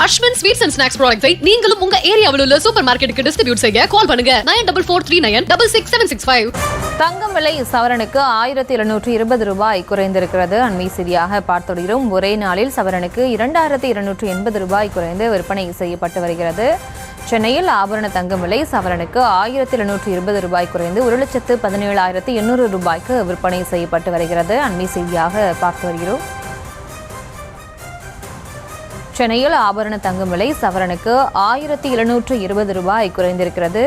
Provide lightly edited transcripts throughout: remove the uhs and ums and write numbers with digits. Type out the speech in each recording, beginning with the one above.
Ashwin sweets and snacks ப்ராடக்ட்ஸை நீங்களும் உங்க ஏரியாவில் உள்ள சூப்பர் மார்க்கெட்டுக்கு டிஸ்ட்ரிபியூட் செய்ய கால் பண்ணுங்க 9443966765. தங்கம் விலை சவரனுக்கு 1720 ரூபாய் குறைந்திருக்கிறது. அண்மை செய்தியாக பார்த்துள்ளோம். ஒரே நாளில் சவரனுக்கு 2280 ரூபாய் குறைந்து விற்பனை செய்யப்பட்டு வருகிறது. சென்னையில் ஆபரண தங்கம் விலை சவரனுக்கு 1720 ரூபாய் குறைந்து 1,17,800 ரூபாய்க்கு விற்பனை செய்யப்பட்டு வருகிறது. அண்மை செய்தியாக பார்த்து வருகிறோம். சென்னையில் ஆபரண தங்கம் விலை சவரனுக்கு 1720 ரூபாய் குறைந்திருக்கிறது.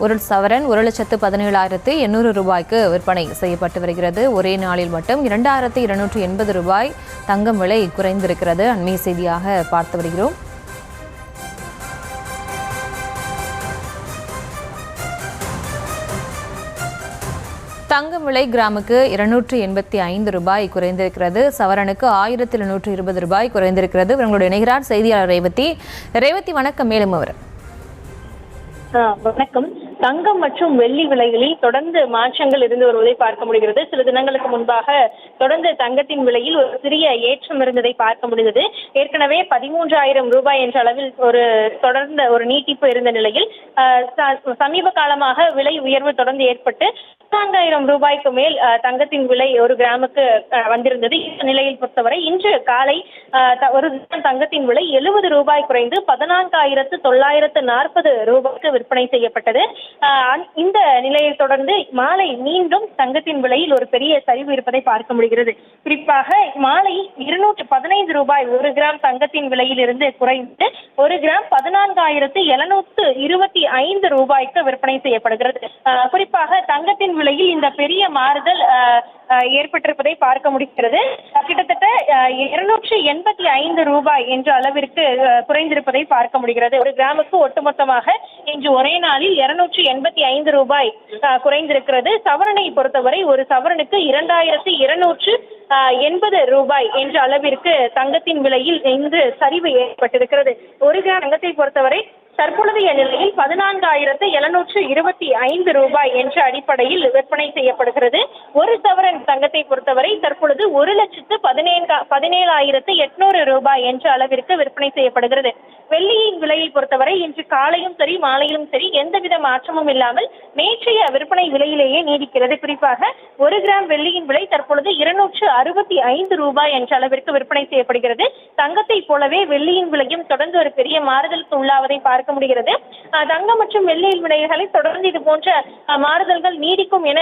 ஒரு சவரன் 1,17,800 ரூபாய்க்கு விற்பனை செய்யப்பட்டு வருகிறது. ஒரே நாளில் மட்டும் 2280 ரூபாய் தங்கம் விலை குறைந்திருக்கிறது. அண்மை செய்தியாக பார்த்து வருகிறோம். தங்கம் விலை கிராமுக்கு 285 ரூபாய் குறைந்திருக்கிறது. சவரனுக்கு 1720 ரூபாய் குறைந்திருக்கிறது. இவங்களுடைய இணைகிறார் செய்தியாளர் ரேவதி. ரேவதி, வணக்கம். மேலும் அவர். வணக்கம். தங்கம் மற்றும் வெள்ளி விலைகளில் தொடர்ந்து மாற்றங்கள் இருந்து வருவதை பார்க்க முடிகிறது. சில தினங்களுக்கு முன்பாக தொடர்ந்து தங்கத்தின் விலையில் ஒரு சிறிய ஏற்றம் இருந்ததை பார்க்க முடிந்தது. ஏற்கனவே 13,000 ரூபாய் என்ற அளவில் தொடர்ந்த ஒரு நீட்டிப்பு இருந்த நிலையில் சமீப காலமாக விலை உயர்வு தொடர்ந்து ஏற்பட்டு 14,000 ரூபாய்க்கு மேல் தங்கத்தின் விலை ஒரு கிராமுக்கு வந்திருந்தது. இந்த நிலையில் பொறுத்தவரை இன்று காலை ஒரு தங்கத்தின் விலை 70 ரூபாய் குறைந்து 14,940 ரூபாய்க்கு விற்பனை செய்யப்பட்டது. இந்த நிலையை தொடர்ந்து மாலை மீண்டும் தங்கத்தின் விலையில் ஒரு பெரிய சரிவு இருப்பதை பார்க்க முடிகிறது. குறிப்பாக மாலை 215 ரூபாய் ஒரு கிராம் தங்கத்தின் விலையில் இருந்து குறைந்து ஒரு கிராம் 14,725 ரூபாய்க்கு விற்பனை செய்யப்படுகிறது. குறிப்பாக தங்கத்தின் விலையில் இந்த பெரிய மாறுதல் ஏற்பட்டிருப்பதை பார்க்க முடிகிறது. கிட்டத்தட்ட 285 ரூபாய் என்ற அளவிற்கு குறைந்திருப்பதை பார்க்க முடிகிறது. ஒரு கிராமுக்கு ஒட்டுமொத்தமாக இன்று ஒரே நாளில் 285 ரூபாய் குறைந்திருக்கிறது. சவரனை பொறுத்தவரை ஒரு சவரனுக்கு 2,280 ரூபாய் என்ற அளவிற்கு தங்கத்தின் விலையில் இன்று சரிவு ஏற்பட்டிருக்கிறது. ஒரு கிராம் தங்கத்தை பொறுத்தவரை தற்பொழுதைய நிலையில் 14,725 ரூபாய் என்ற அடிப்படையில் விற்பனை செய்யப்படுகிறது. ஒரு சவரன் தங்கத்தை பொறுத்தவரை தற்பொழுது 1,17,800 ரூபாய் என்ற அளவிற்கு விற்பனை செய்யப்படுகிறது. வெள்ளியின் விலையை பொறுத்தவரை இன்று காலையும் சரி மாலையிலும் சரி எந்தவித மாற்றமும் இல்லாமல் நேற்றைய விற்பனை விலையிலேயே நீடிக்கிறது. குறிப்பாக ஒரு கிராம் வெள்ளியின் விலை தற்பொழுது 265 ரூபாய் என்ற அளவிற்கு விற்பனை செய்யப்படுகிறது. தங்கத்தை போலவே வெள்ளியின் விலையும் தொடர்ந்து ஒரு பெரிய மாறுதலுக்கு உள்ளாவதை பார்க்க முடிகிறது. தங்கம் மற்றும் வெள்ளியின் விலைகளை தொடர்ந்து இது போன்ற மாறுதல்கள் நீடிக்கும் என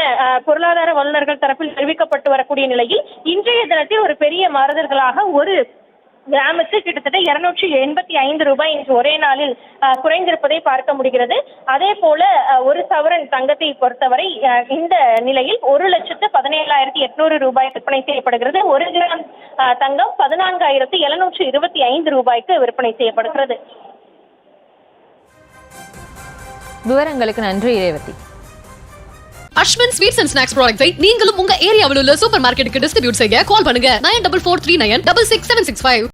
பொருளாதார வல்லுநர்கள் தரப்பில் தெரிவிக்கப்பட்டு வரக்கூடிய நிலையில் இன்றைய தினத்தில் ஒரு பெரிய மாறுதல்களாக ஒரு கிராமுக்கு கிட்டத்தட்ட 285 ரூபாய் இன்று ஒரே நாளில் குறைந்திருப்பதை பார்க்க முடிகிறது. அதே போல ஒரு சவரன் தங்கத்தை பொறுத்தவரை இந்த நிலையில் 1,17,800 ரூபாய் விற்பனை செய்யப்படுகிறது. ஒரு கிராம் தங்கம் 14,725 ரூபாய்க்கு விற்பனை செய்யப்படுகிறது. விவரங்களுக்கு நன்றி Revathi. Aswin sweets and snacks ப்ராடக்ட்ஸை நீங்களும் உங்க ஏரியாவில் உள்ள சூப்பர் மார்க்கெட்டுக்கு டிஸ்ட்ரிபியூட் செய்ய கால் பண்ணுங்க 9443966765.